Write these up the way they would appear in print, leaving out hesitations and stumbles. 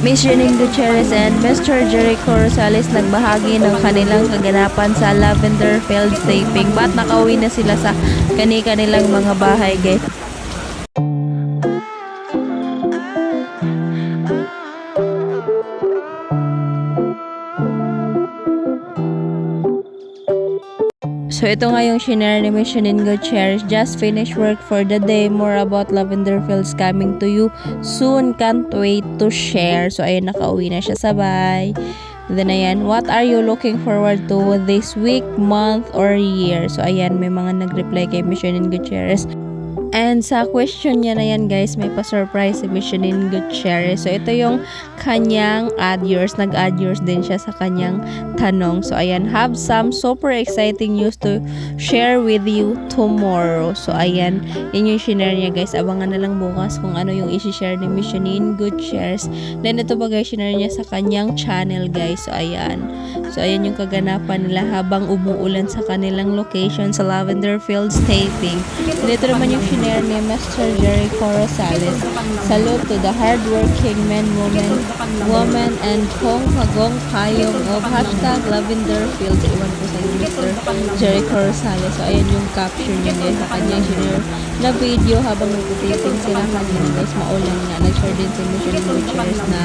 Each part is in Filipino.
Miss Janine Gutierrez and Mr. Jericho Rosales nagbahagi ng kanilang kaganapan sa Lavender Fields taping. Ba't nakauwi na sila sa kani-kanilang mga bahay, guys? So ito nga yung shinare ni Miss Janine Gutierrez. Just finished work for the day. More about Lavender Fields coming to you soon. Can't wait to share. So ayun, nakauwi na siya sabay. Then ayan, what are you looking forward to this week, month, or year? So ayan, may mga nag-reply kay Miss Janine Gutierrez. And sa question niya na yan, guys, may pa-surprise si Miss Janine Gutierrez. So ito yung kanyang add yours. Nag-add yours din siya sa kanyang tanong. So ayan, have some super exciting news to share with you tomorrow. So ayan, yun yung shinare niya, guys. Abangan na lang bukas kung ano yung isi-share ni Miss Janine Gutierrez. Then ito ba, guys, shinare niya sa kanyang channel, guys. So ayan. So ayan yung kaganapan nila habang umuulan sa kanilang location sa Lavender Fields taping. And ito naman yung shinare ni Mr. Jericho Rosales. Salute to the hardworking men, women, and kung hagong kayong of hashtag Lavender Fields. Iwan po sa Mr. Jericho Rosales. So ayan yung caption niya, guys, sa kanyang shinare na video habang nagtitaping sila kanina, guys. Maulan nga. Nag-share din si Miss Janine Gutierrez na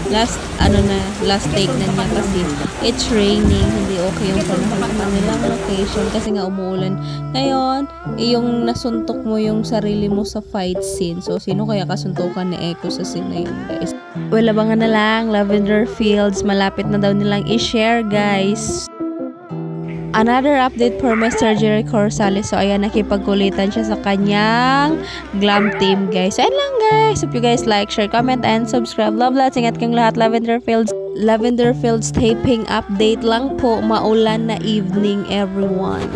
last take na niya kasi it's raining, hindi okay yung panahon sa kanilang location kasi nga umuulan. Ngayon, yung nasuntok mo yung sarili mo sa fight scene. So, sino kaya kasuntukan ni Echo sa scene na yun, guys? Well, abangan na lang, Lavender Fields, malapit na daw nilang i-share, guys. Another update for Mr. Jericho Rosales. So, ayan, nakipagkulitan siya sa kanyang glam team, guys. So, ayan lang, guys. Hope you guys like, share, comment, and subscribe. Love, lots. Ingat kang lahat. Lavender Fields taping update lang po. Maulan na evening, everyone.